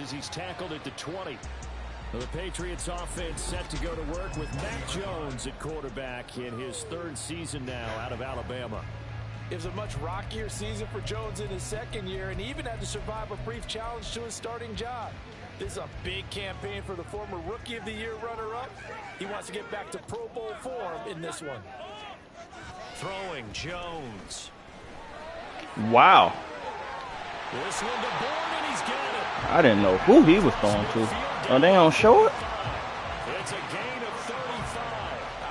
as he's tackled at the 20. The Patriots offense set to go to work with Mac Jones at quarterback in his 3rd season now out of Alabama. It was a much rockier season for Jones in his 2nd year, and he even had to survive a brief challenge to his starting job. This is a big campaign for the former Rookie of the Year runner-up. He wants to get back to Pro Bowl form in this one. Throwing Jones. Wow. This one to Bourne, and he's got it. I didn't know who he was throwing to. Oh, they don't show it? It's a gain of 35.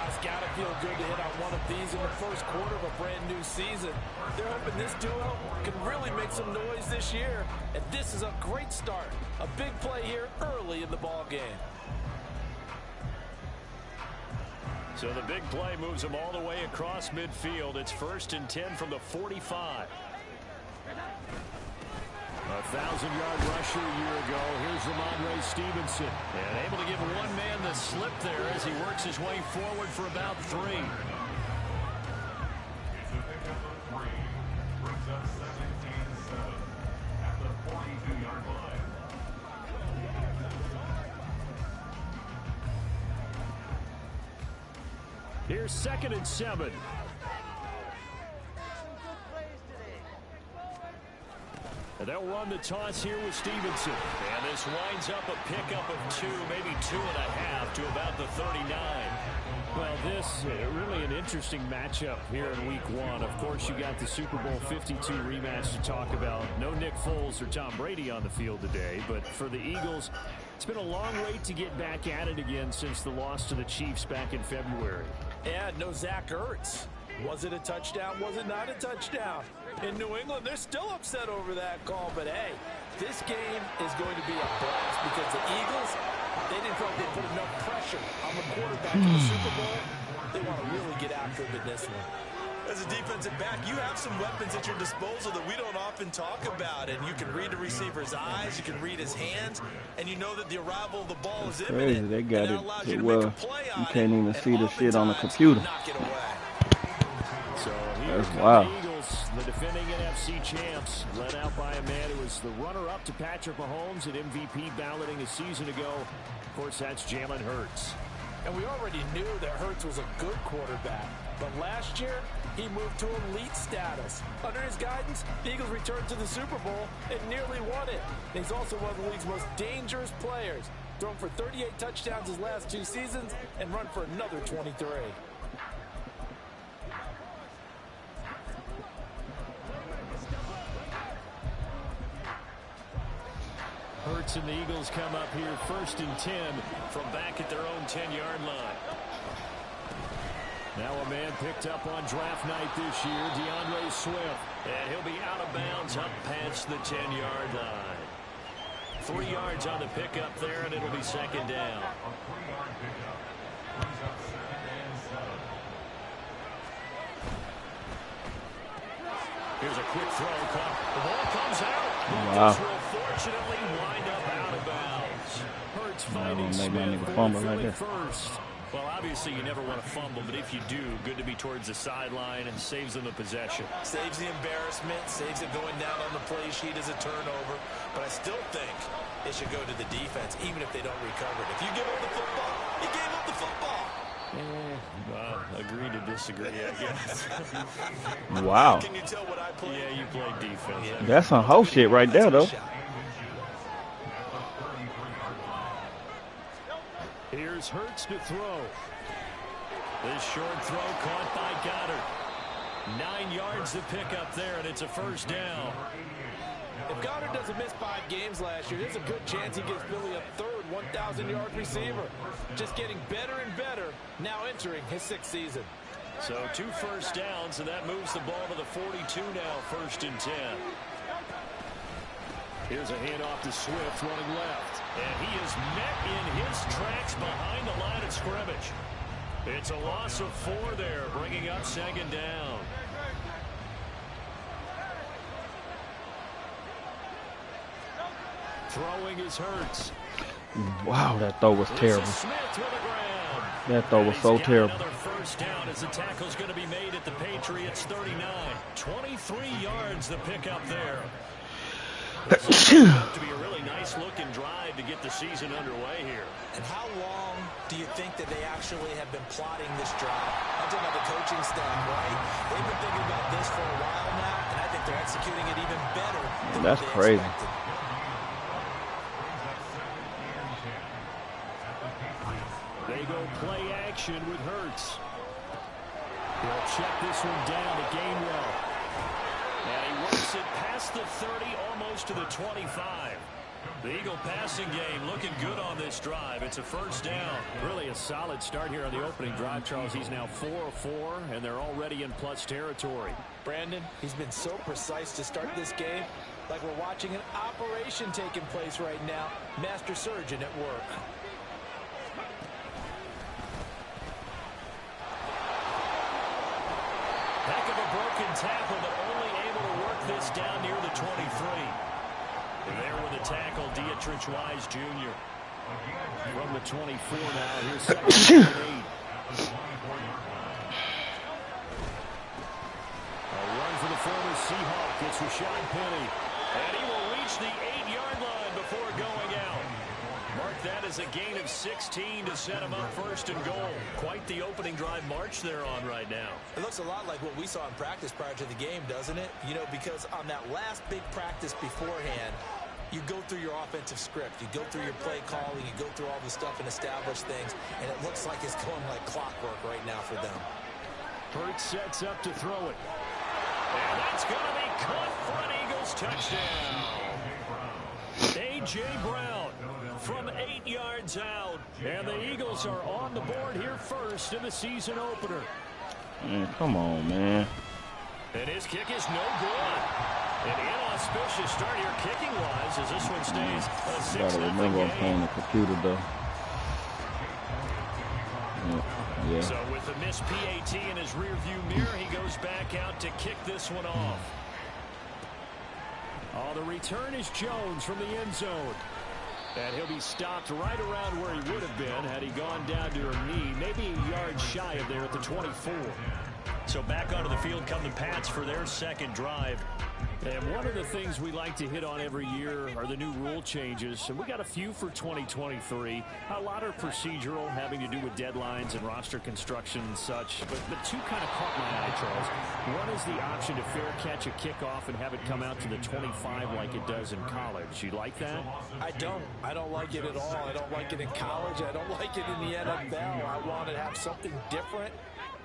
It's got to feel good to hit on one of these in the first quarter of a brand new season. They're hoping this duo can really make some noise this year. And this is a great start. A big play here early in the ball game. So the big play moves them all the way across midfield. It's 1st and 10 from the 45. A 1,000-yard rusher a year ago. Here's Ramondre Stevenson. And able to give one man the slip there as he works his way forward for about 3. Here's 2nd and 7. And they'll run the toss here with Stevenson. And this winds up a pickup of 2, maybe 2.5 to about the 39. Well, this really an interesting matchup here in week 1. Of course, you got the Super Bowl 52 rematch to talk about. No Nick Foles or Tom Brady on the field today. But for the Eagles, it's been a long wait to get back at it again since the loss to the Chiefs back in February. And no Zach Ertz. Was it a touchdown? Was it not a touchdown? In New England, they're still upset over that call. But, hey, this game is going to be a blast because the Eagles, they didn't feel like they put enough pressure on the quarterback in the Super Bowl. They want to really get after him in this one. As a defensive back, you have some weapons at your disposal that we don't often talk about. And you can read the receiver's eyes, you can read his hands, and you know that the arrival of the ball is imminent. They got it. Well, you can't even see the shit on the computer. So that's wild. The Eagles, the defending NFC champs, led out by a man who was the runner-up to Patrick Mahomes at MVP balloting a season ago. Of course, that's Jalen Hurts. And we already knew that Hurts was a good quarterback. But last year, he moved to elite status. Under his guidance, the Eagles returned to the Super Bowl and nearly won it. And he's also one of the league's most dangerous players. Thrown for 38 touchdowns his last 2 seasons and run for another 23. Hurts and the Eagles come up here 1st and 10 from back at their own 10-yard line. Now a man picked up on draft night this year, DeAndre Swift. And he'll be out of bounds up past the 10-yard line. 3 yards on the pickup there, and it'll be 2nd down. Here's a quick throw. The ball comes out. Wow. Will fortunately wind up out of bounds. Hurts finding Smith fumble right there. First. Well, obviously you never want to fumble, but if you do, good to be towards the sideline and saves them the possession. Saves the embarrassment, saves it going down on the play sheet as a turnover. But I still think it should go to the defense, even if they don't recover it. If you give up the football, you gave up the football. Agree to disagree, I guess. Wow. Can you tell what I play? Yeah, you play defense. Yeah. That's some whole shit right there, though. Here's Hurts to throw. This short throw caught by Goddard. 9 yards to pick up there, and it's a 1st down. If Goddard doesn't miss 5 games last year, there's a good chance he gives Billy a 3rd 1,000-yard receiver. Just getting better and better, now entering his 6th season. So 2 first downs, and that moves the ball to the 42 now, 1st and 10. Here's a handoff to Swift running left. And he is met in his tracks behind the line of scrimmage. It's a loss of 4 there, bringing up 2nd down. Throwing is Hurts. Wow, that throw was terrible. That throw was so terrible. Another 1st down as the tackle's going to be made at the Patriots 39. 23 yards the pickup there. To be a really nice-looking drive to get the season underway here. And how long do you think that they actually have been plotting this drive? I'm talking about the coaching staff, right? They've been thinking about this for a while now, and I think they're executing it even better than That's they crazy. expected. They go play action with Hurts. He'll check this one down to Gainwell. And he works it past the 30, almost to the 25. The Eagle passing game looking good on this drive. It's a first down. Really a solid start here on the opening drive, Charles. He's now 4 of 4, and they're already in plus territory. Brandon, he's been so precise to start this game. Like we're watching an operation taking place right now. Master surgeon at work. Heck of a broken tackle, but only able to work this down near the 23. There with the tackle, Dietrich Wise Jr. From the 24 now, here's second and 8. A run for the former Seahawk. It's Rashad Penny. And he will reach the 8-yard line before going out. Mark that as a gain of 16 to set him up first and goal. Quite the opening drive march they're on right now. It looks a lot like what we saw in practice prior to the game, doesn't it? You know, because on that last big practice beforehand, you go through your offensive script. You go through your play calling. You go through all the stuff and establish things. And it looks like it's going like clockwork right now for them. Hurts sets up to throw it. And that's going to be caught for an Eagles touchdown. A.J. Brown from 8 yards out. And the Eagles are on the board here first in the season opener. Man, come on, man. And his kick is no good. An inauspicious start here kicking-wise as this one stays a 6-0 Gotta remember I'm playing the computer, though. Yeah. So with the missed PAT in his rearview mirror, he goes back out to kick this one off. Oh, the return is Jones from the end zone. And he'll be stopped right around where he would have been had he gone down to a knee, maybe a yard shy of there at the 24. So back onto the field come the Pats for their second drive. And one of the things we like to hit on every year are the new rule changes. And we got a few for 2023. A lot are procedural, having to do with deadlines and roster construction and such. But two kind of caught my eye, Charles. One is the option to fair catch a kickoff and have it come out to the 25 like it does in college. You like that? I don't like it at all. I don't like it in college. I don't like it in the NFL. I want to have something different.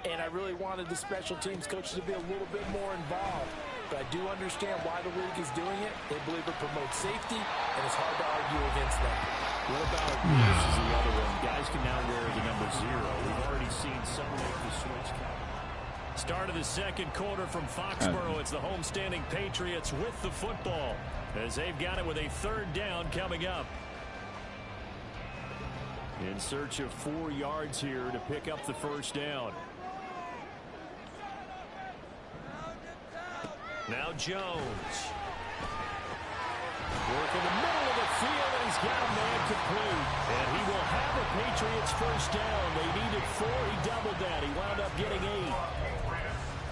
And I really wanted the special teams coaches to be a little bit more involved. But I do understand why the league is doing it. They believe it promotes safety, and it's hard to argue against that. What about this is the other one? Guys can now wear the number 0. We've already seen some make the switch count. Start of the second quarter from Foxborough. It's the homestanding Patriots with the football as they've got it with a third down coming up. In search of 4 yards here to pick up the first down. Now Jones. Work in the middle of the field, and he's got a man complete. And he will have a Patriots first down. They needed 4. He doubled that. He wound up getting 8.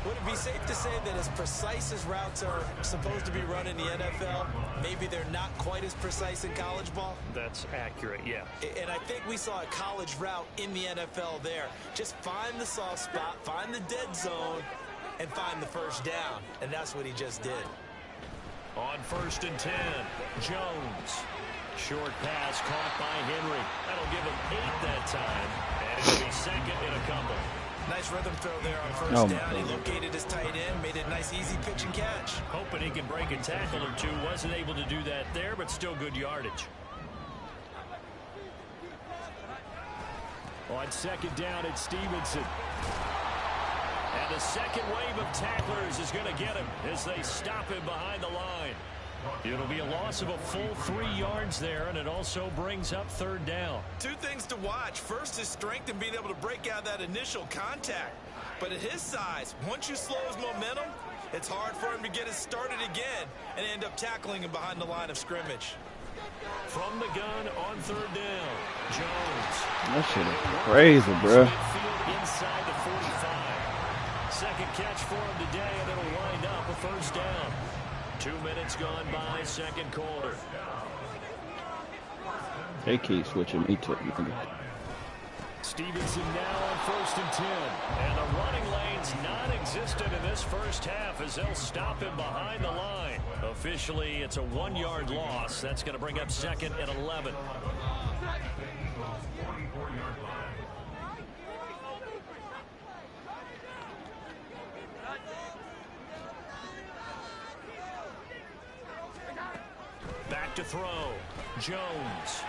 Would it be safe to say that as precise as routes are supposed to be run in the NFL, maybe they're not quite as precise in college ball? That's accurate, yeah. And I think we saw a college route in the NFL there. Just find the soft spot, find the dead zone, and find the first down. And that's what he just did. On 1st and 10, Jones. Short pass caught by Henry. That'll give him 8 that time. And it'll be second in a couple. Nice rhythm throw there on first down. He located his tight end, made it a nice, easy pitch and catch. Hoping he can break a tackle or two. Wasn't able to do that there, but still good yardage. On second down, it's Stevenson. And the second wave of tacklers is going to get him as they stop him behind the line. It'll be a loss of a full 3 yards there, and it also brings up third down. 2 things to watch. First is strength and being able to break out that initial contact. But at his size, once you slow his momentum, it's hard for him to get it started again and end up tackling him behind the line of scrimmage. From the gun on third down, Jones. That shit is crazy, bro. Inside the 45. Second catch for him today, and it'll wind up a first down. 2 minutes gone by, second quarter. They keep switching me to Stevenson now on 1st and 10. And the running lane's non-existent in this first half as they'll stop him behind the line. Officially, it's a 1-yard loss. That's going to bring up 2nd and 11. Back to throw. Jones.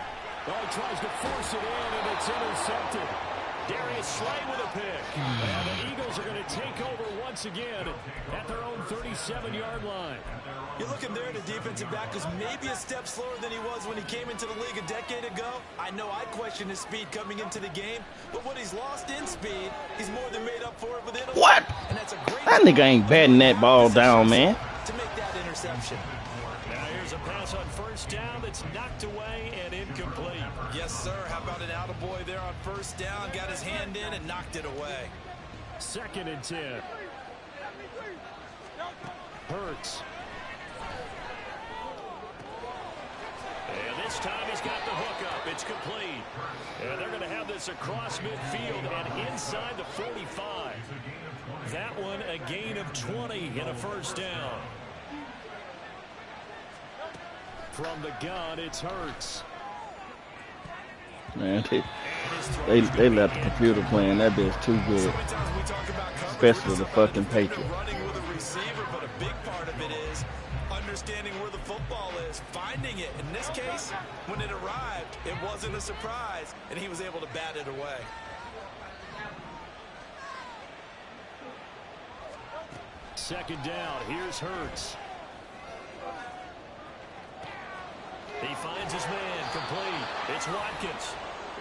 Oh, he tries to force it in, and it's intercepted. Darius Slay with a pick. And the Eagles are going to take over once again at their own 37-yard line. You're looking there at a defensive back who's maybe a step slower than he was when he came into the league a decade ago. I know I questioned his speed coming into the game, but what he's lost in speed, he's more than made up for it within a what? And that's a great that nigga ain't batting that ball down, man. To make that interception. Now here's a pass on 1st down that's knocked away and incomplete. Yes, sir. How about an attaboy there on 1st down? Got his hand in and knocked it away. 2nd and 10. Hurts. And this time he's got the hook up. It's complete. And they're going to have this across midfield and inside the 45. That one a gain of 20 in a 1st down. From the gun, it's Hurts. Man, they left the computer playing. That bitch too good. Especially the fucking Patriots. Running with a receiver, but a big part of it is understanding where the football is, finding it. In this case, when it arrived, it wasn't a surprise, and he was able to bat it away. Second down, here's Hurts. He finds his man, complete. It's Watkins.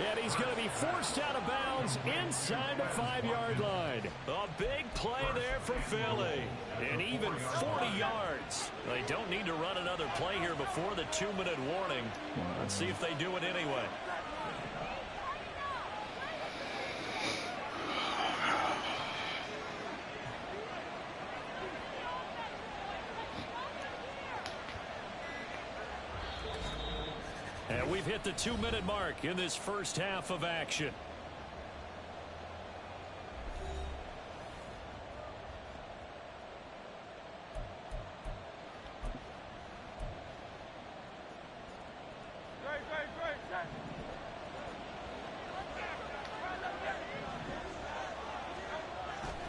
And he's going to be forced out of bounds inside the 5-yard line. A big play there for Philly. And even 40 yards. They don't need to run another play here before the 2-minute warning. Let's see if they do it anyway. And we've hit the 2-minute mark in this first half of action.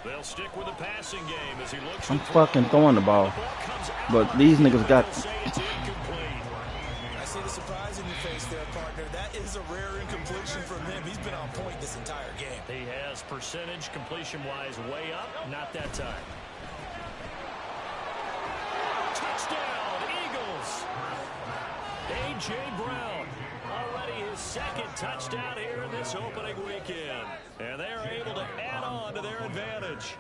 They'll stick with the passing game as he looks. I'm fucking throwing the ball. But these niggas got... I see the surprise in your face there, partner. That is a rare incompletion from him. He's been on point this entire game. He has percentage completion-wise way up. Not that time. Touchdown, Eagles. A.J. Brown. Already his 2nd touchdown here in this opening weekend. And they're able to add on to their advantage.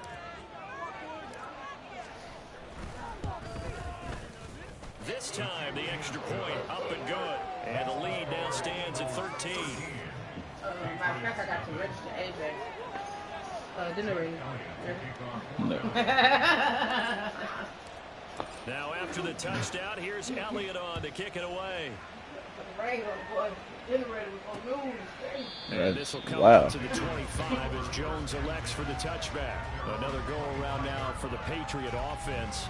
This time, the extra point up and good. And the lead now stands at 13. Matter of fact, I got to register AJ. Didn't ring. No. Now, after the touchdown, here's Elliott on to kick it away. And this will come out to the 25 as Jones elects for the touchback. Another go-around now for the Patriot offense.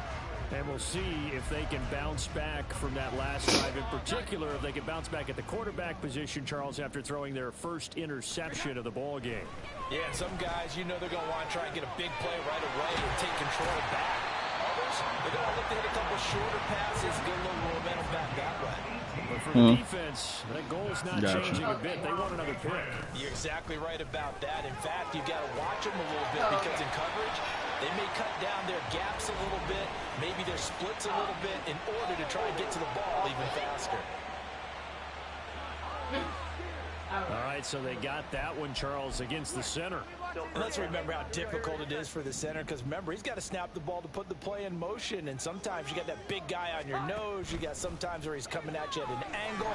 And we'll see if they can bounce back from that last drive. In particular, if they can bounce back at the quarterback position, Charles, after throwing their first interception of the ball game. Yeah, some guys, you know they're going to want to try and get a big play right away and take control back. Others, they're going to look to hit a couple shorter passes, get a little momentum back that way. But for the defense, that goal's not changing a bit. They want another pick. You're exactly right about that. In fact, you've got to watch them a little bit because in coverage, they may cut down their gaps a little bit, maybe their splits a little bit in order to try and get to the ball even faster. All right, so they got that one, Charles, against the center. And let's remember how difficult it is for the center because, remember, he's got to snap the ball to put the play in motion. And sometimes you got that big guy on your nose. You got sometimes where he's coming at you at an angle.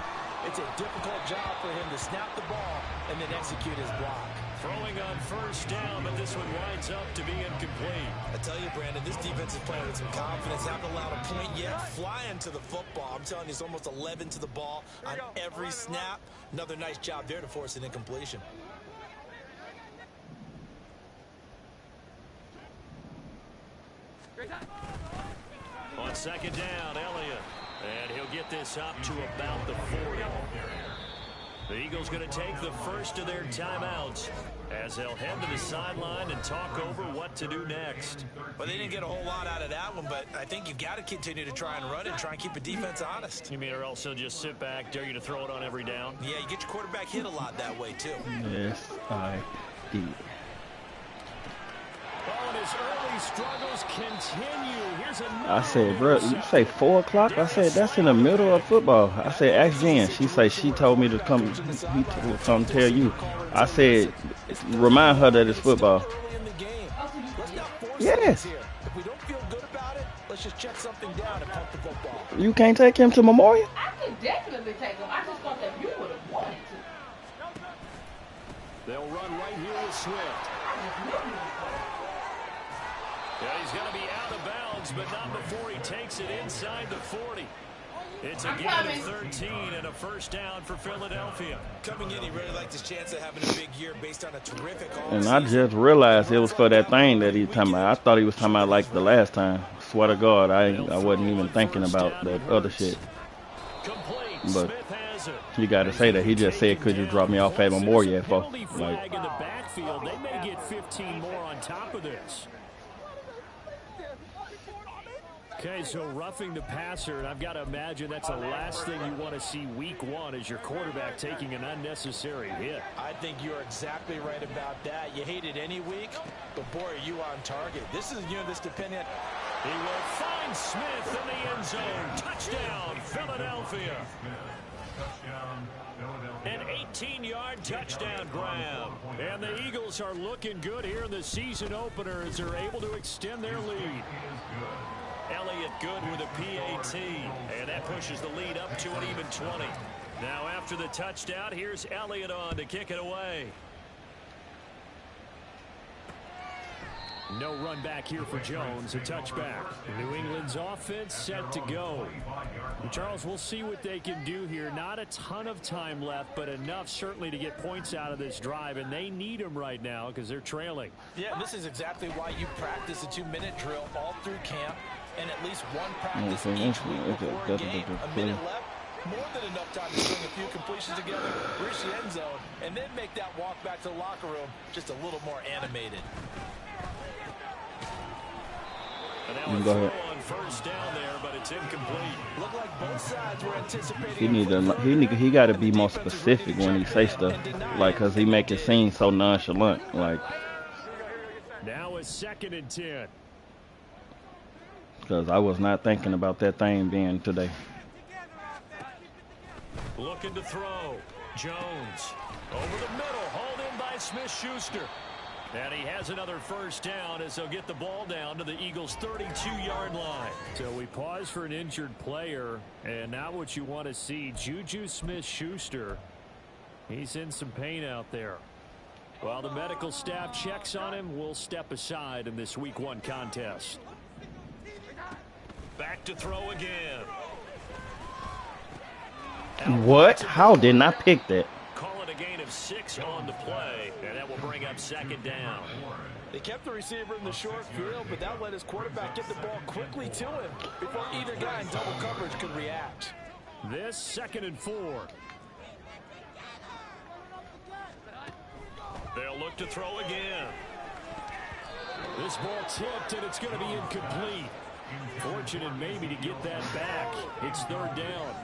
It's a difficult job for him to snap the ball and then execute his block. Throwing on first down, but this one winds up to be incomplete. I tell you, Brandon, this defense is playing with some confidence. Haven't allowed a point yet. Flying to the football. I'm telling you, it's almost 11 to the ball on every snap. Another nice job there to force an incompletion. On second down, Elliott. And he'll get this up to about the 40. The Eagles going to take the first of their timeouts as they'll head to the sideline and talk over what to do next. Well, they didn't get a whole lot out of that one, but I think you've got to continue to try and run it and try and keep the defense honest. You mean or else they'll just sit back, dare you to throw it on every down? Yeah, you get your quarterback hit a lot that way, too. Yes, I did. Oh, and his early struggles continue. Here's another. I said, bro, you say 4 o'clock? I said, that's in the middle of football. I said, ask Jen. She say she told me to come, come tell you. I said, remind her that it's football. Yes. If we don't feel good about it, let's just check something down and pump the football. You can't take him to Memorial? I could definitely take him. I just thought that you would have wanted to. They'll run right here with Swift. Yeah, he's going to be out of bounds, but not before he takes it inside the 40. It's a gain of 13 and a first down for Philadelphia. Coming in, he really liked his chance of having a big year based on a terrific offseason. And I just realized it was for that thing that he talking about. I thought he was talking about like the last time. Swear to God, I wasn't even thinking about that other shit. But you got to say that. He just said, could you drop me off at Memorial for? Like, in the backfield, they may get 15 more on top of this. Okay, so roughing the passer, and I've got to imagine that's the last thing you want to see week one is your quarterback taking an unnecessary hit. I think you're exactly right about that. You hate it any week, but boy, are you on target. This is a unit that's dependent. He will find Smith in the end zone. Touchdown, Philadelphia. An 18-yard touchdown grab. And the Eagles are looking good here in the season opener as they're able to extend their lead. Elliott good with a PAT, and that pushes the lead up to an even 20. Now after the touchdown, here's Elliott on to kick it away. No run back here for Jones, a touchback. New England's offense set to go. And Charles, we'll see what they can do here. Not a ton of time left, but enough certainly to get points out of this drive, and they need them right now because they're trailing. Yeah, this is exactly why you practice a 2-minute drill all through camp, and at least one practice each week before a game. A minute left, more than enough time to string a few completions together, reach the end zone, and then make that walk back to the locker room just a little more animated. And now a throw on first down there, but it's incomplete. Look like both sides were anticipating. He got to be more specific when he say stuff, like, cause he make it seem so nonchalant, like. Now a 2nd and 10. Because I was not thinking about that thing being today. Looking to throw. Jones over the middle, hauled in by Smith-Schuster. And he has another first down as they'll get the ball down to the Eagles' 32-yard line. So we pause for an injured player, and now what you want to see, Juju Smith-Schuster. He's in some pain out there. While the medical staff checks on him, we'll step aside in this Week 1 contest. Back to throw again. What? How didn't I pick that? Call it a gain of 6 on the play, and that will bring up 2nd down. They kept the receiver in the short field, but that let his quarterback get the ball quickly to him before either guy in double coverage could react. This 2nd and 4. They'll look to throw again. This ball tipped, and it's going to be incomplete. Fortunate maybe to get that back. It's 3rd down.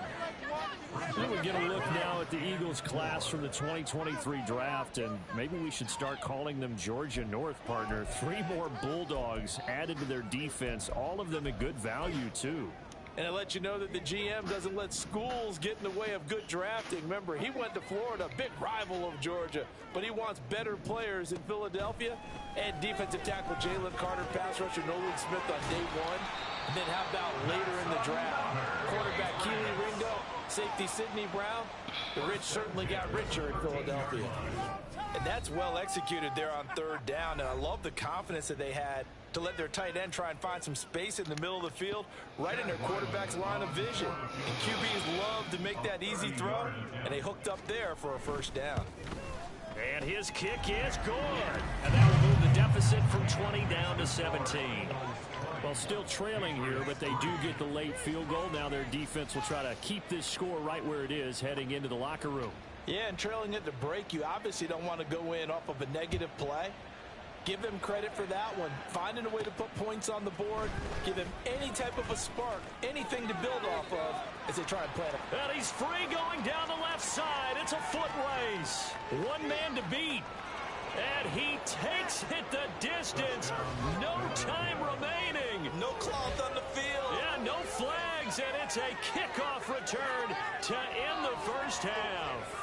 We're going to look now at the Eagles class from the 2023 draft, and maybe we should start calling them Georgia North, partner. 3 more Bulldogs added to their defense, all of them at good value, too. And I let you know that the GM doesn't let schools get in the way of good drafting. Remember, he went to Florida, big rival of Georgia, but he wants better players in Philadelphia. And defensive tackle Jalen Carter, pass rusher Nolan Smith on day 1. And then how about later in the draft? Quarterback Keely Ringo, safety Sidney Brown. The rich certainly got richer in Philadelphia. And that's well executed there on third down. And I love the confidence that they had to let their tight end try and find some space in the middle of the field, right in their quarterback's line of vision. And QBs love to make that easy throw, and they hooked up there for a first down. And his kick is good. And that will move the deficit from 20 down to 17. Well, still trailing here, but they do get the late field goal. Now their defense will try to keep this score right where it is heading into the locker room. Yeah, and trailing at the break, you obviously don't want to go in off of a negative play. Give them credit for that one. Finding a way to put points on the board. Give them any type of a spark, anything to build off of as they try and play it. And he's free going down the left side. It's a foot race. One man to beat. And he takes it the distance. No time remaining. No cloth on the field. Yeah, no flags. And it's a kickoff return to end the first half.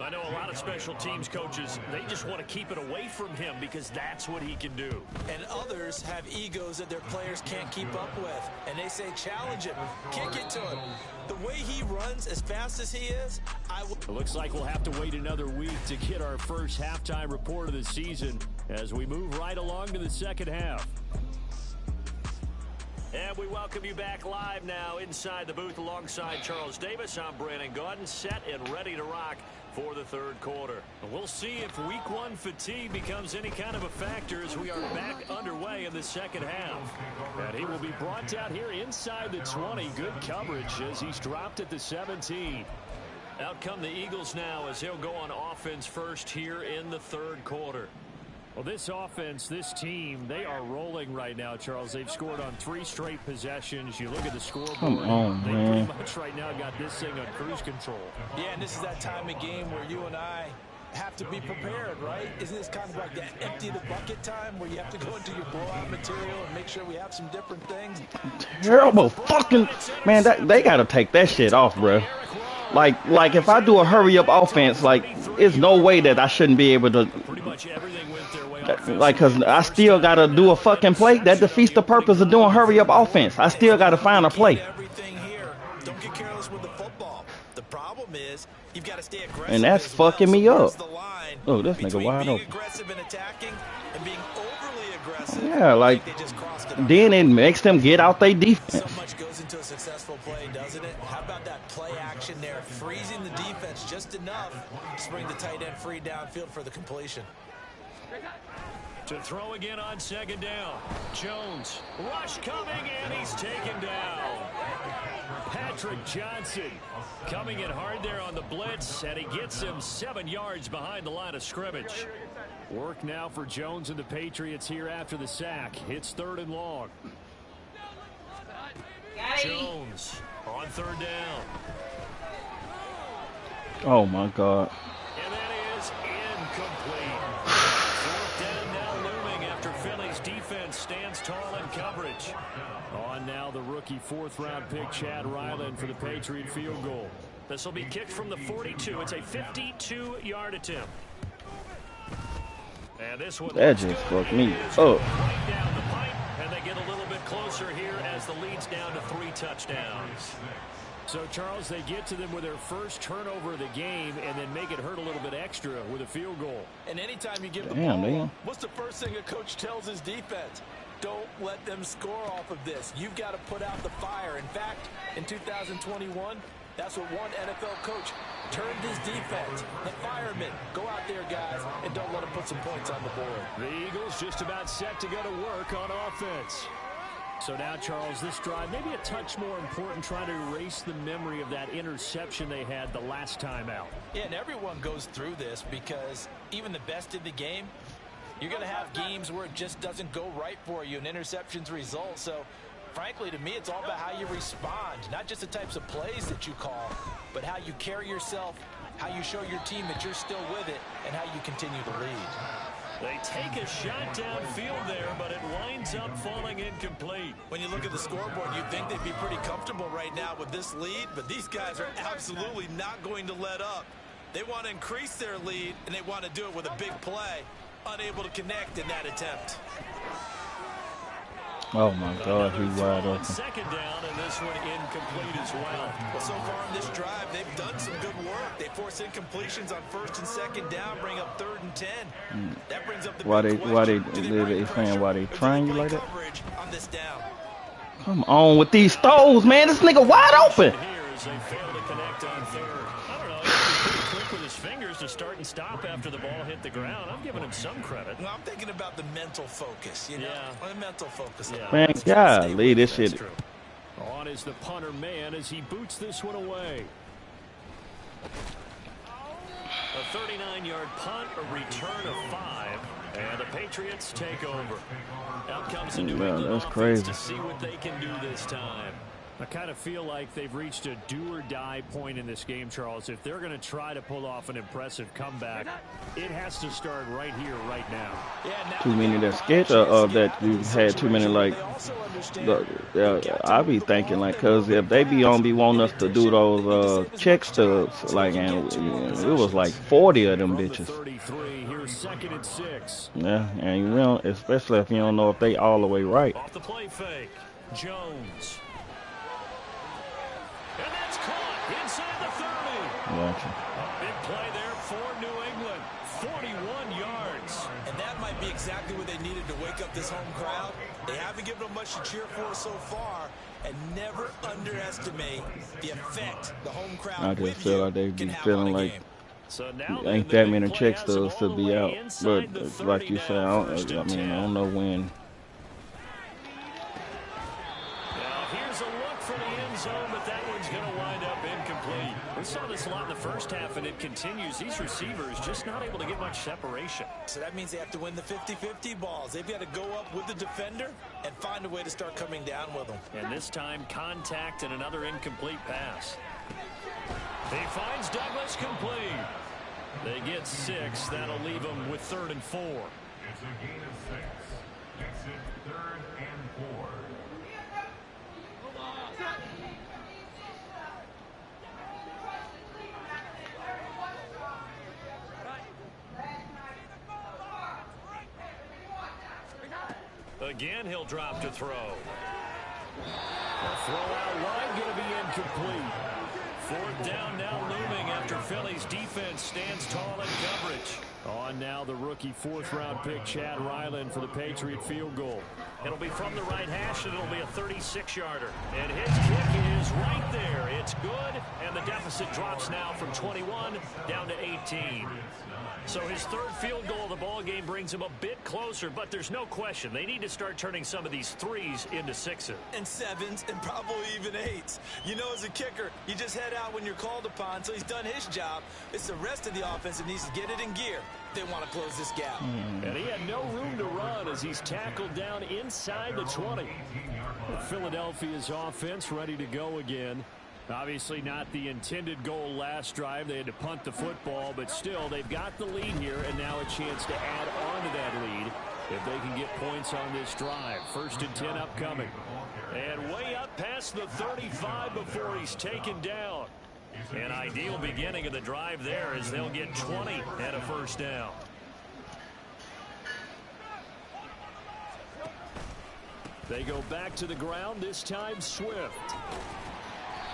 I know a lot of special teams coaches, they just want to keep it away from him because that's what he can do. And others have egos that their players can't keep up with. And they say, challenge him, kick it to him. The way he runs as fast as he is, It looks like we'll have to wait another week to get our first halftime report of the season as we move right along to the second half. And we welcome you back live now inside the booth alongside Charles Davis. I'm Brandon Gaudin, set and ready to rock for the third quarter. We'll see if week one fatigue becomes any kind of a factor as we are back underway in the second half. And he will be brought out here inside the 20. Good coverage as he's dropped at the 17. Out come the Eagles now as he'll go on offense first here in the third quarter. Well, this offense, this team, they are rolling right now, Charles. They've scored on 3 straight possessions. You look at the scoreboard. Come on, they man. pretty much right now got this thing on cruise control. Yeah, and this is that time of game where you and I have to be prepared, right? Isn't this kind of like that empty the bucket time where you have to go into your blowout material and make sure we have some different things? Terrible fucking man. They gotta take that shit off, bro. Like if I do a hurry up offense, like there's no way that I shouldn't be able to. Pretty much everything went their way. Like, cause I still gotta do a fucking play. That defeats the purpose of doing hurry up offense. I still gotta find a play. Everything here. Don't get careless with the football. The problem is you've got to stay aggressive. And that's fucking me up. Oh, this nigga wide open. Aggressive and attacking and being overly aggressive. Yeah, like then it makes them get out their defense. So much goes into a successful play, doesn't it? How about that play action there, freezing the defense just enough to bring the tight end free downfield for the completion. To throw again on second down. Jones. Rush coming, and he's taken down. Patrick Johnson coming in hard there on the blitz, and he gets him 7 yards behind the line of scrimmage. Work now for Jones and the Patriots here after the sack. It's 3rd and long. Jones on 3rd down. Oh my God. And that is incomplete. 4th down now looming after Philly's defense stands tall in coverage. On now the rookie 4th-round pick Chad Ryland for the Patriot field goal. This will be kicked from the 42. It's a 52-yard attempt. And this one That just fucked me up. Right down the pipe, and they get a little bit closer here as the lead's down to 3 touchdowns. So, Charles, they get to them with their first turnover of the game and then make it hurt a little bit extra with a field goal. And anytime you give the ball up, what's the first thing a coach tells his defense? Don't let them score off of this. You've got to put out the fire. In fact, in 2021, that's what one NFL coach turned his defense. The firemen, go out there, guys, and don't let them put some points on the board. The Eagles just about set to go to work on offense. So now, Charles, this drive, maybe a touch more important, trying to erase the memory of that interception they had the last time out. Yeah, and everyone goes through this because even the best in the game, you're going to have games where it just doesn't go right for you, and interceptions result. So, frankly, to me, it's all about how you respond, not just the types of plays that you call, but how you carry yourself, how you show your team that you're still with it, and how you continue to lead. They take a shot downfield there, but it winds up falling incomplete. When you look at the scoreboard, you'd think they'd be pretty comfortable right now with this lead, but these guys are absolutely not going to let up. They want to increase their lead, and they want to do it with a big play. Unable to connect in that attempt. Oh my God, he's wide open. Second down, and this one incomplete as well. Well, so far in this drive, they've done some good work. They force incompletions on 1st and 2nd down, bring up 3rd and 10. That brings up the Why big they question. saying why they trying you like that? On this down. Come on with these throws, man. This nigga wide open. Here as they fail to connect on 3rd. I don't know. He was pretty quick with his fingers to start and stop after the ball hit the ground. I'm giving him some credit. Well, I'm thinking about the mental focus, you know? Yeah. The mental focus. Yeah. Man, golly, this shit. True. On is the punter man as he boots this one away. A 39-yard punt, a return of 5, and the Patriots take over. Out comes the New England that's offense crazy. to see what they can do this time. I kind of feel like they've reached a do-or-die point in this game, Charles. If they're going to try to pull off an impressive comeback, it has to start right here, right now. Too many that sketch or that you had too many like. I be thinking like, cause if they be wanting us to do those check stubs, like, and it was like 40 of them bitches. 33, here's 2nd and 6. Yeah, and you don't, especially if you don't know if they all the way right. Off the play fake, Jones. And that's caught inside the 30. Gotcha. A big play there for New England. 41 yards. And that might be exactly what they needed to wake up this home crowd. They haven't given them much to cheer for so far. And never underestimate the effect the home crowd I just with feel you like they can be have feeling on a like game. So now ain't the that big many play check has them stubs all to the be way out. inside But the like you 30 said, now, 1st and I 10. don't know when. Now here's a look for the end zone, but that one's going to wind up incomplete. We saw this a lot in the first half, and it continues. These receivers just not able to get much separation. So that means they have to win the 50-50 balls. They've got to go up with the defender and find a way to start coming down with them. And this time, contact and another incomplete pass. He finds Douglas complete. They get 6. That'll leave them with 3rd and 4. It's a gain of 6. Exit 3rd and 4. Again, he'll drop to throw. The throw out wide going to be incomplete. 4th down now looming after Philly's defense stands tall in coverage. On now the rookie 4th-round pick Chad Ryland for the Patriot field goal. It'll be from the right hash, and it'll be a 36-yarder. And his kick is right there. It's good, and the deficit drops now from 21 down to 18. So his 3rd field goal of the ball game brings him a bit closer, but there's no question they need to start turning some of these 3s into 6s. And 7s and probably even 8s. You know, as a kicker, you just head out when you're called upon, so he's done his job. It's the rest of the offense that needs to get it in gear if they want to close this gap. And he had no room to run as he's tackled down inside the 20. Philadelphia's offense ready to go again. Obviously not the intended goal last drive. They had to punt the football, but still they've got the lead here, and now a chance to add on to that lead if they can get points on this drive. 1st and 10 upcoming. And way up past the 35 before he's taken down. An ideal beginning of the drive there as they'll get 20 and a 1st down. They go back to the ground, this time Swift.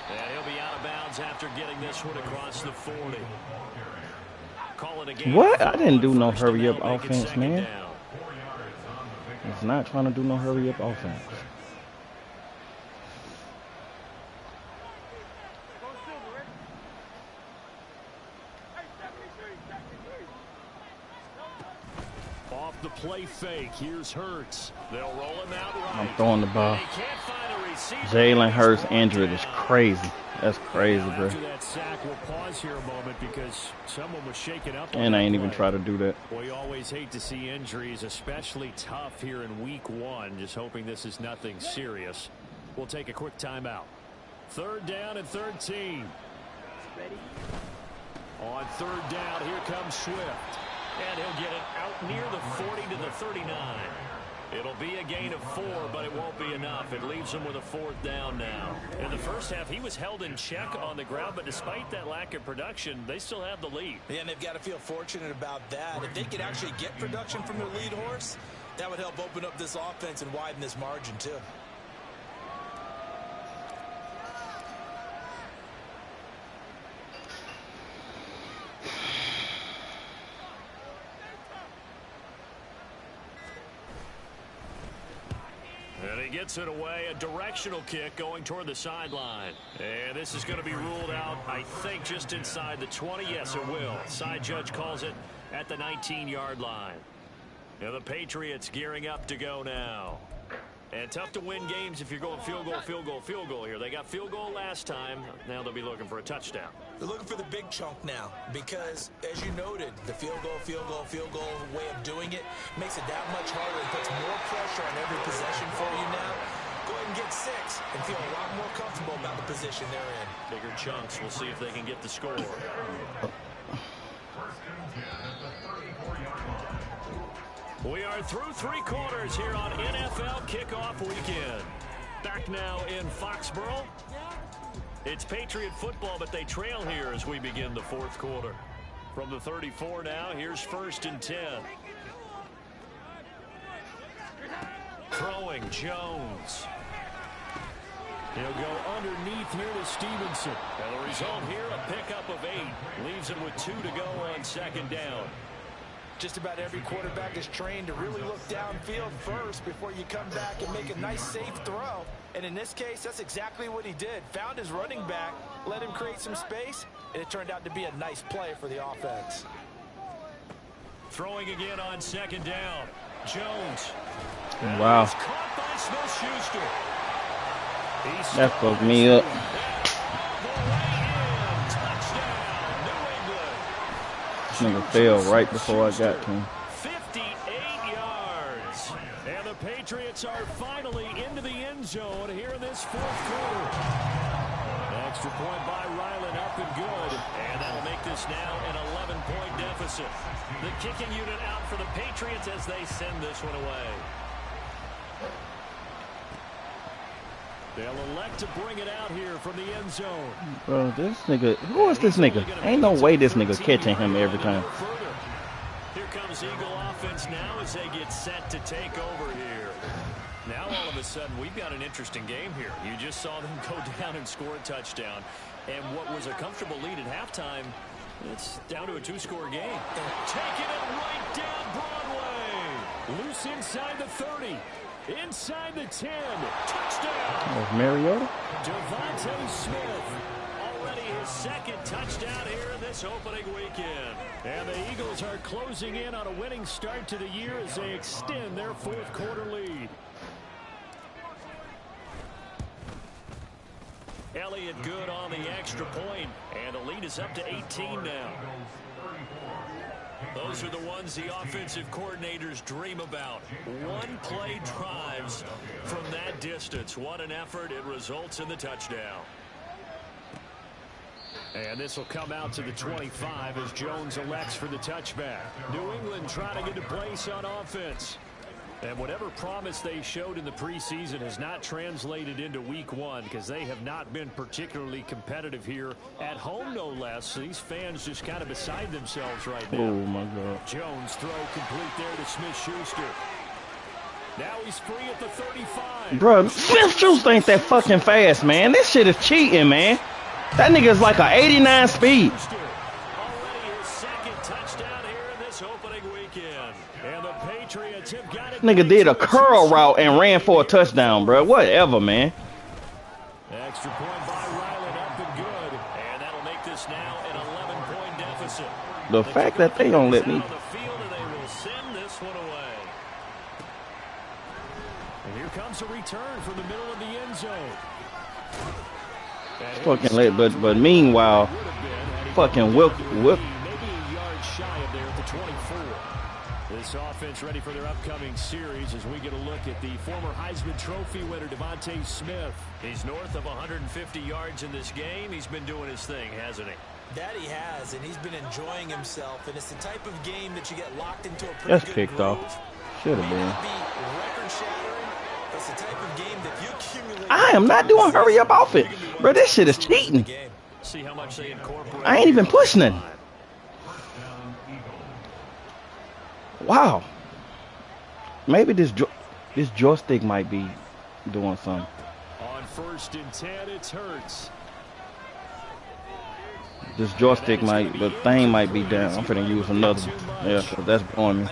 And he'll be out of bounds after getting this one across the 40. Call it a game. What? I didn't do no hurry up offense, man. Down. It's not trying to do no hurry up offense. Off the play fake, here's Hurts. They'll roll him out right. I'm throwing the ball. They can't find a receiver. Jalen Hurts injured is crazy. That's crazy, Now, bro. after that sack, we'll pause here a moment because someone was shaken up. And I ain't even play. try to do that. We always hate to see injuries, especially tough here in week 1. Just hoping this is nothing serious. We'll take a quick timeout. 3rd down and 13. On 3rd down, here comes Swift. And he'll get it out near the 40 to the 39. It'll be a gain of 4, but it won't be enough. It leaves him with a 4th down now. In the first half, he was held in check on the ground, but despite that lack of production, they still have the lead. Yeah, and they've got to feel fortunate about that. If they could actually get production from their lead horse, That would help open up this offense and widen this margin, too. And he gets it away, a directional kick going toward the sideline. And this is going to be ruled out, I think, just inside the 20. Yes, it will. Side judge calls it at the 19-yard line. Now the Patriots gearing up to go now. And tough to win games if you're going field goal, field goal, field goal here. They got field goal last time. Now they'll be looking for a touchdown. They're looking for the big chunk now because, as you noted, the field goal way of doing it makes it that much harder and puts more pressure on every possession for you now. Go ahead and get 6 and feel a lot more comfortable about the position they're in. Bigger chunks. We'll see if they can get the score. We are through 3 quarters here on NFL Kickoff Weekend. Back now in Foxborough. It's Patriot football, but they trail here as we begin the 4th quarter. From the 34 now, here's 1st and 10. Throwing Jones. He'll go underneath here to Stevenson. And the result here, a pickup of 8. Leaves him with 2 to go on 2nd down. Just about every quarterback is trained to really look downfield first before you come back and make a nice, safe throw. And in this case, that's exactly what he did. Found his running back, let him create some space, and it turned out to be a nice play for the offense. Throwing again on 2nd down. Jones. Wow. He's caught by Smith-Schuster. That fucked me up. Nigga fell right before I got to him. 58 yards. And the Patriots are finally into the end zone here in this 4th quarter. Extra point by Ryland, up and good. And that'll make this now an 11-point deficit. The kicking unit out for the Patriots as they send this one away. They'll elect to bring it out here from the end zone. Bro, this nigga, who is this nigga? Ain't no way this nigga catching him every time. Here comes Eagle offense now as they get set to take over here. Now all of a sudden we've got an interesting game here. You just saw them go down and score a touchdown. And what was a comfortable lead at halftime, it's down to a 2-score game. Taking it right down Broadway. Loose inside the 30. Inside the 10. Touchdown. Oh, Mariota? Devontae Smith. Already his 2nd touchdown here in this opening weekend. And the Eagles are closing in on a winning start to the year as they extend their 4th quarter lead. Elliott good on the extra point. And the lead is up to 18 now. Those are the ones the offensive coordinators dream about. One-play drives from that distance. What an effort. It results in the touchdown. And this will come out to the 25 as Jones elects for the touchback. New England trying to get to place on offense. And whatever promise they showed in the preseason has not translated into week 1 because they have not been particularly competitive here at home, no less. So these fans just kind of beside themselves right now. Oh, my God. Jones throw complete there to Smith-Schuster. Now he's free at the 35. Bro, Smith-Schuster ain't that fucking fast, man. This shit is cheating, man. That nigga's like a 89 speed. Already his 2nd touchdown here in this opening weekend. And the Patriots have got it. Nigga did a curl route and ran for a touchdown, bro. Whatever, man. Extra point by Ryland, up and good. And that'll make this now an 11-point deficit. The fact that they don't let me. On the field, and they will send this one away. And here comes a return from the middle of the end zone. Fucking late, but meanwhile, fucking whip. Maybe a yard shy of there at the 24. This offense ready for their upcoming series as we get a look at the former Heisman Trophy winner, Devontae Smith. He's north of 150 yards in this game. He's been doing his thing, hasn't he? That he has, and he's been enjoying himself. And it's the type of game that you get locked into a pretty That's good picked groove. off. Should have May been. not be record-shattering. It's the type of game that if you accumulate. I am not doing hurry up off it. Bro, this shit is cheating. See how much they incorporate. I ain't even pushing it. Wow. Maybe this joystick might be doing something. On 1st and 10, it's Hurts. This joystick the thing might be down. I'm finna use another one. Yeah, cause that's blowing me.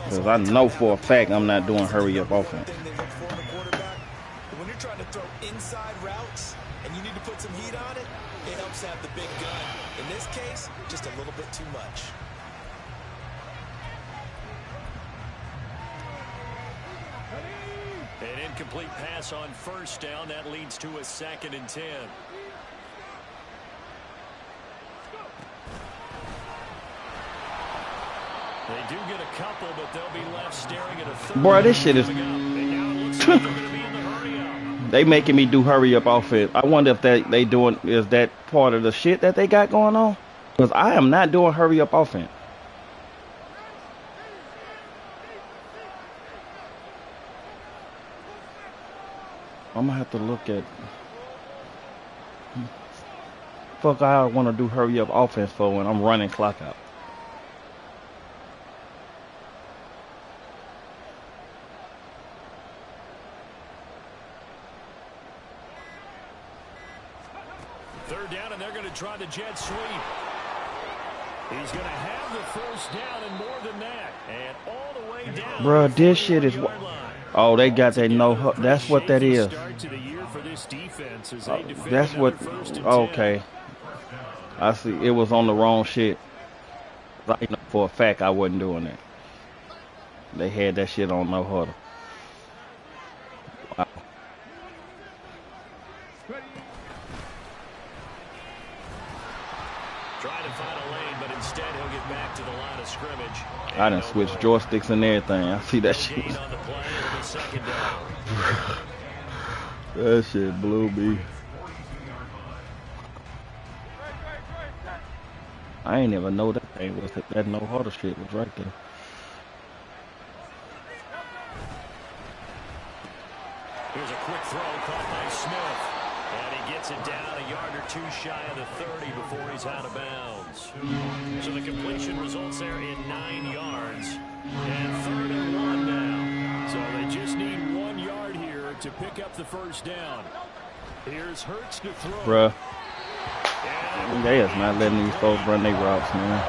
Cause I know for a fact I'm not doing hurry up offense. When you're trying to throw inside routes and you need to put some heat on it, it helps have the big gun. In this case, just a little bit too much. An incomplete pass on 1st down. That leads to a 2nd and 10. They do get a couple, but they'll be left staring at a third. Boy, this shit is... They making me do hurry up offense. I wonder if they doing, is that part of the shit that they got going on? Because I am not doing hurry up offense. I'm gonna have to look at. Fuck, I want to do hurry up offense for when I'm running clock out. Third down, and they're going to try the jet sweep. He's going to have the 1st down and more than that. And all the way down. Bruh, this shit is... Oh, they got that no... That's what that is. That's what... Okay. I see. It was on the wrong shit. I know for a fact I wasn't doing that. They had that shit on no huddle. Wow. Trying to find a lane, but instead he'll get back to the line of scrimmage. I done switched joysticks and everything. I see that shit. That shit blew me. I ain't even know that thing was that no huddle shit was right there. Here's a quick throw caught by Smith. And he gets it down a yard or two shy of the 30 before he's out of bounds. So the completion results there in 9 yards. And 3rd and 1 now. So they just need 1 yard here to pick up the 1st down. Here's Hurts to throw. Bruh. They is not letting these folks run their routes, man.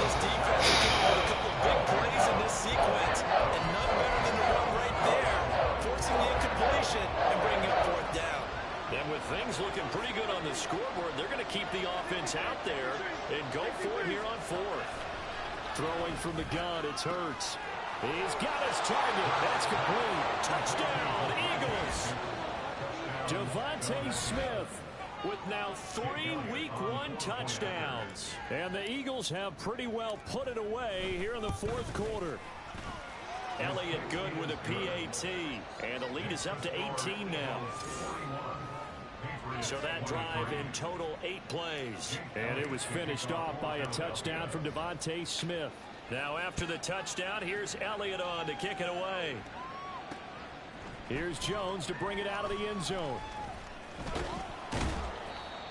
This defense is doing a couple of big plays in this sequence, and none better than the run right there, forcing the incompletion and bringing up 4th down. And with things looking pretty good on the scoreboard, they're going to keep the offense out there and go for it here on 4th. Throwing from the gun, it's Hurts. He's got his target. That's complete. Touchdown, Eagles. Devontae Smith with now 3 Week 1 touchdowns. And the Eagles have pretty well put it away here in the 4th quarter. Elliott good with a PAT. And the lead is up to 18 now. So that drive in total 8 plays. And it was finished off by a touchdown from Devontae Smith. Now after the touchdown, here's Elliott on to kick it away. Here's Jones to bring it out of the end zone.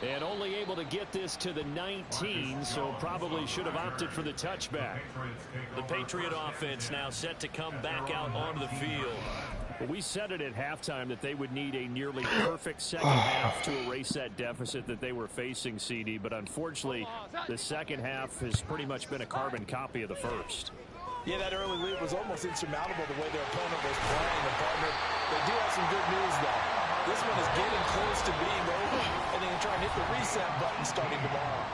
And only able to get this to the 19, so probably should have opted for the touchback. The Patriot offense now set to come back out onto the field. Well, we said it at halftime that they would need a nearly perfect second half to erase that deficit that they were facing, CD. But unfortunately, the second half has pretty much been a carbon copy of the first. Yeah, that early lead was almost insurmountable the way their opponent was playing. And partner, they do have some good news, though. This one is getting close to being over, and they can try and hit the reset button starting tomorrow.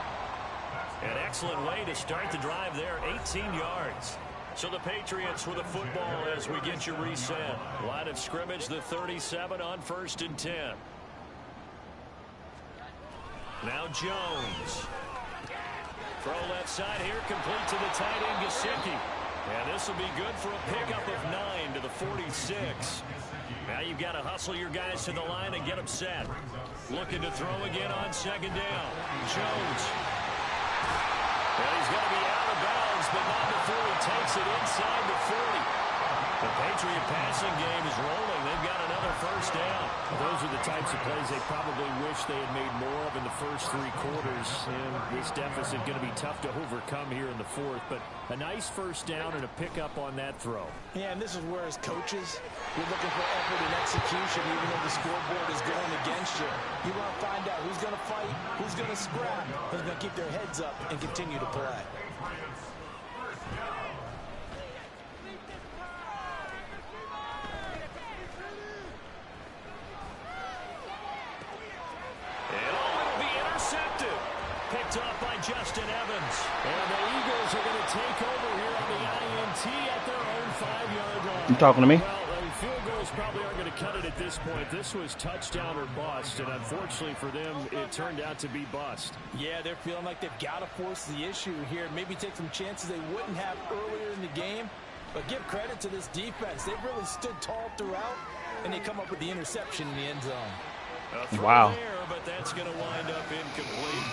An excellent way to start the drive there, 18 yards. So the Patriots with the football as we get you reset. Line of scrimmage, the 37 on 1st and 10. Now Jones. Throw left side here, complete to the tight end, Gesicki. And this will be good for a pickup of 9 to the 46. Now you've got to hustle your guys to the line and get them set. Looking to throw again on 2nd down. Jones. And he's going to be out of bounds, but not before he takes it inside the 40. The Patriot passing game is rolling. They've got another 1st down. Those are the types of plays they probably wish they had made more of in the first 3 quarters. And this deficit going to be tough to overcome here in the fourth, but a nice first down and a pickup on that throw. Yeah, and this is where, as coaches, you're looking for effort and execution, even though the scoreboard is going against you. You want to find out who's going to fight, who's going to scrap, who's going to keep their heads up and continue to play. Picked off by Justin Evans. And the Eagles are going to take over here on the INT at their own 5-yard line. You talking to me? Well, field goals probably aren't going to cut it at this point. This was touchdown or bust, and unfortunately for them, it turned out to be bust. Yeah, they're feeling like they've got to force the issue here. Maybe take some chances they wouldn't have earlier in the game. But give credit to this defense. They've really stood tall throughout, and they come up with the interception in the end zone. Wow. There, but that's going to wind up incomplete.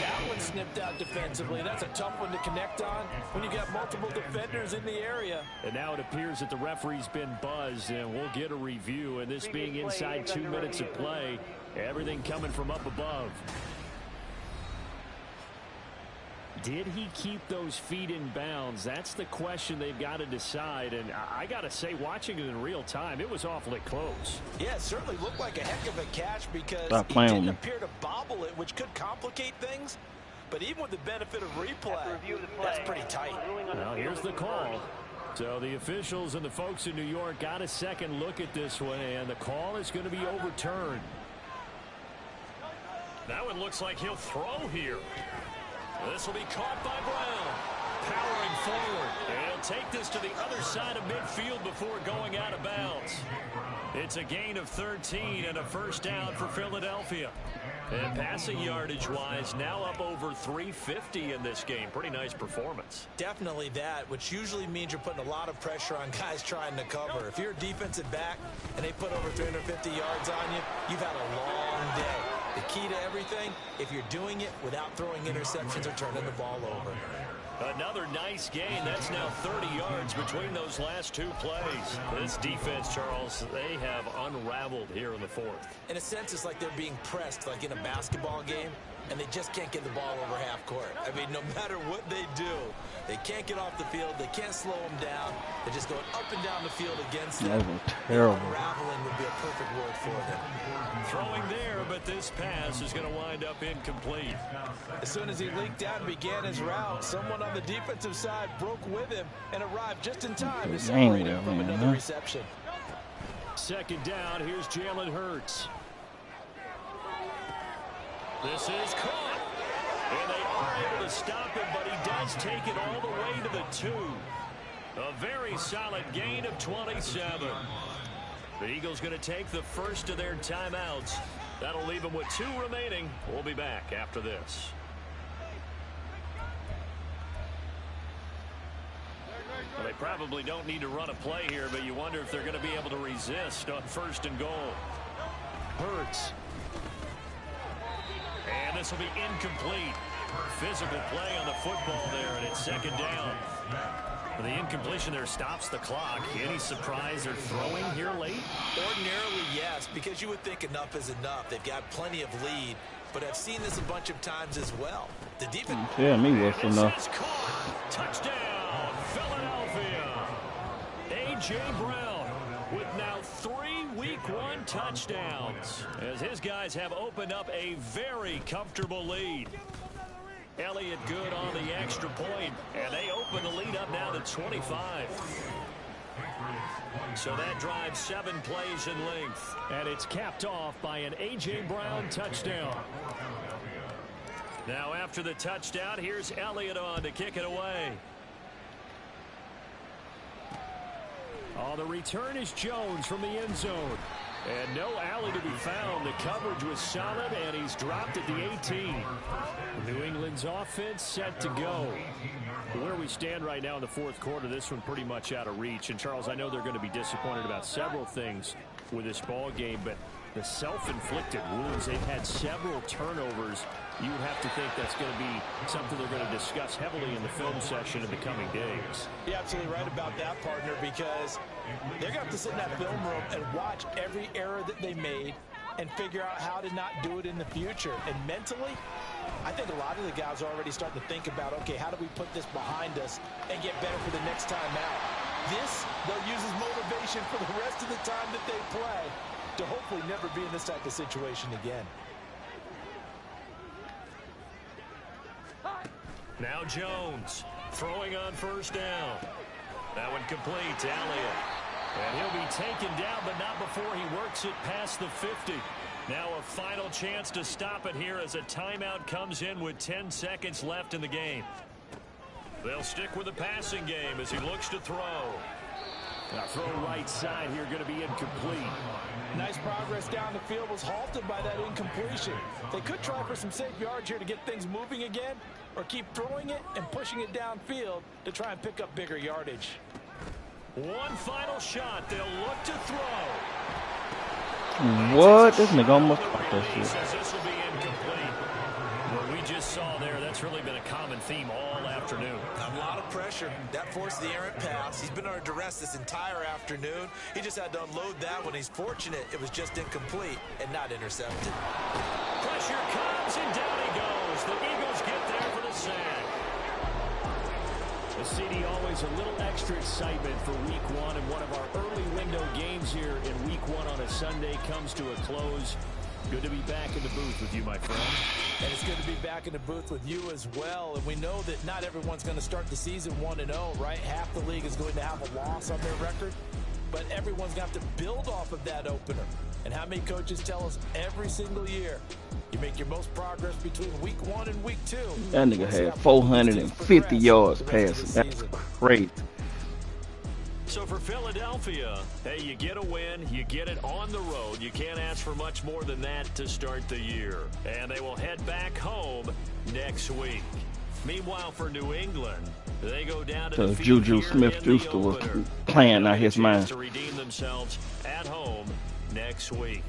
That one snipped out defensively. That's a tough one to connect on when you got multiple defenders in the area. And now it appears that the referee's been buzzed, and we'll get a review. And this being inside 2 minutes of play, everything coming from up above. Did he keep those feet in bounds? That's the question they've got to decide. And I got to say, watching it in real time, it was awfully close. Yeah, it certainly looked like a heck of a catch because he didn't appear to bobble it, which could complicate things. But even with the benefit of replay, that's pretty tight. Well, here's the call. So the officials and the folks in New York got a second look at this one, and the call is going to be overturned. That one looks like he'll throw here. This will be caught by Brown. Powering forward. And he'll take this to the other side of midfield before going out of bounds. It's a gain of 13 and a first down for Philadelphia. And passing yardage-wise, now up over 350 in this game. Pretty nice performance. Definitely that, which usually means you're putting a lot of pressure on guys trying to cover. If you're a defensive back and they put over 350 yards on you, you've had a long day. The key to everything, if you're doing it without throwing interceptions or turning the ball over. Another nice gain. That's now 30 yards between those last two plays. This defense, Charles, they have unraveled here in the fourth. In a sense, it's like they're being pressed, like in a basketball game, and they just can't get the ball over half court. I mean, no matter what they do, they can't get off the field. They can't slow them down. They're just going up and down the field against them. That was terrible. Unraveling would be a perfect word for them. Throwing there, but this pass is going to wind up incomplete. As soon as he leaked out and began his route, someone on the defensive side broke with him and arrived just in time to separate him from another reception. Second down, here's Jalen Hurts. This is caught. And they are able to stop him, but he does take it all the way to the 2. A very solid gain of 27. The Eagles going to take the first of their timeouts. That'll leave them with 2 remaining. We'll be back after this. Well, they probably don't need to run a play here, but you wonder if they're going to be able to resist on first and goal. Hurts. And this will be incomplete. Physical play on the football there, and it's second down. The incompletion there stops the clock. Any surprise they're throwing here late? Ordinarily, yes, because you would think enough is enough. They've got plenty of lead, but I've seen this a bunch of times as well. The defense. Yeah, me what's enough. Touchdown, Philadelphia. A.J. Brown with now 3 Week 1 touchdowns as his guys have opened up a very comfortable lead. Elliott good on the extra point, and they open the lead up now to 25. So that drives 7 plays in length, and it's capped off by an A.J. Brown touchdown. Now after the touchdown, here's Elliott on to kick it away. On the return is Jones from the end zone. And no alley to be found. The coverage was solid, and he's dropped at the 18. New England's offense set to go. Where we stand right now in the fourth quarter, this one pretty much out of reach. And, Charles, I know they're going to be disappointed about several things with this ball game, but the self-inflicted wounds, they've had several turnovers. You would have to think that's going to be something they're going to discuss heavily in the film session in the coming days. You're absolutely right about that, partner, because they're going to have to sit in that film room and watch every error that they made and figure out how to not do it in the future. And mentally, I think a lot of the guys are already starting to think about, okay, how do we put this behind us and get better for the next time out? This, they'll use as motivation for the rest of the time that they play to hopefully never be in this type of situation again. Now Jones throwing on first down. That one complete to Elliott. And he'll be taken down, but not before he works it past the 50. Now a final chance to stop it here as a timeout comes in with 10 seconds left in the game. They'll stick with the passing game as he looks to throw. Now throw right side here, going to be incomplete. Nice progress down the field was halted by that incompletion. They could try for some safe yards here to get things moving again, or keep throwing it and pushing it downfield to try and pick up bigger yardage. One final shot. They'll look to throw. What? This nigga almost caught that shit. This will be incomplete. What we just saw there, that's really been a common theme all afternoon. A lot of pressure. That forced the errant pass. He's been under duress this entire afternoon. He just had to unload that one. He's fortunate it was just incomplete and not intercepted. Pressure comes and down he goes. The Eagles get there for the sack. The CD always a little extra excitement for week one, and one of our early window games here in week one on a Sunday comes to a close. Good to be back in the booth with you, my friend. And it's good to be back in the booth with you as well. And we know that not everyone's going to start the season 1-0, right? Half the league is going to have a loss on their record. But everyone's going to have to build off of that opener. And how many coaches tell us every single year, you make your most progress between week 1 and week 2. That nigga had 450 yards passing. That's crazy. So for Philadelphia, hey, you get a win, you get it on the road. You can't ask for much more than that to start the year. And they will head back home next week. Meanwhile, for New England, they go down to the Juju Smith-Schuster was playing out his mind to redeem themselves at home next week.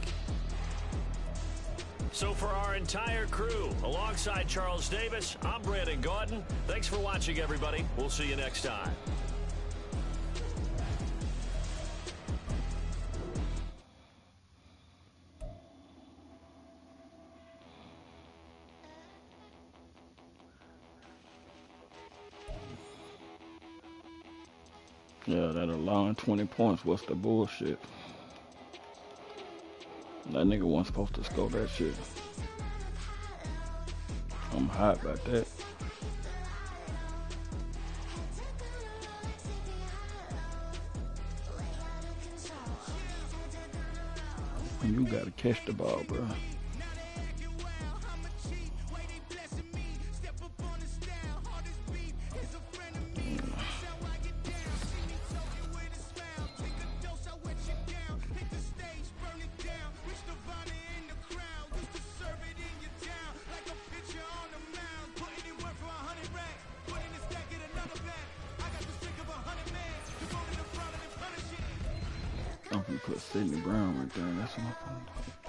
So for our entire crew, alongside Charles Davis, I'm Brandon Gaudin. Thanks for watching, everybody. We'll see you next time. Yeah, that allowing 20 points. What's the bullshit? That nigga wasn't supposed to score that shit. I'm hot about that. You gotta catch the ball, bro. I'm gonna put Sidney Brown right there. That's what I'm gonna do.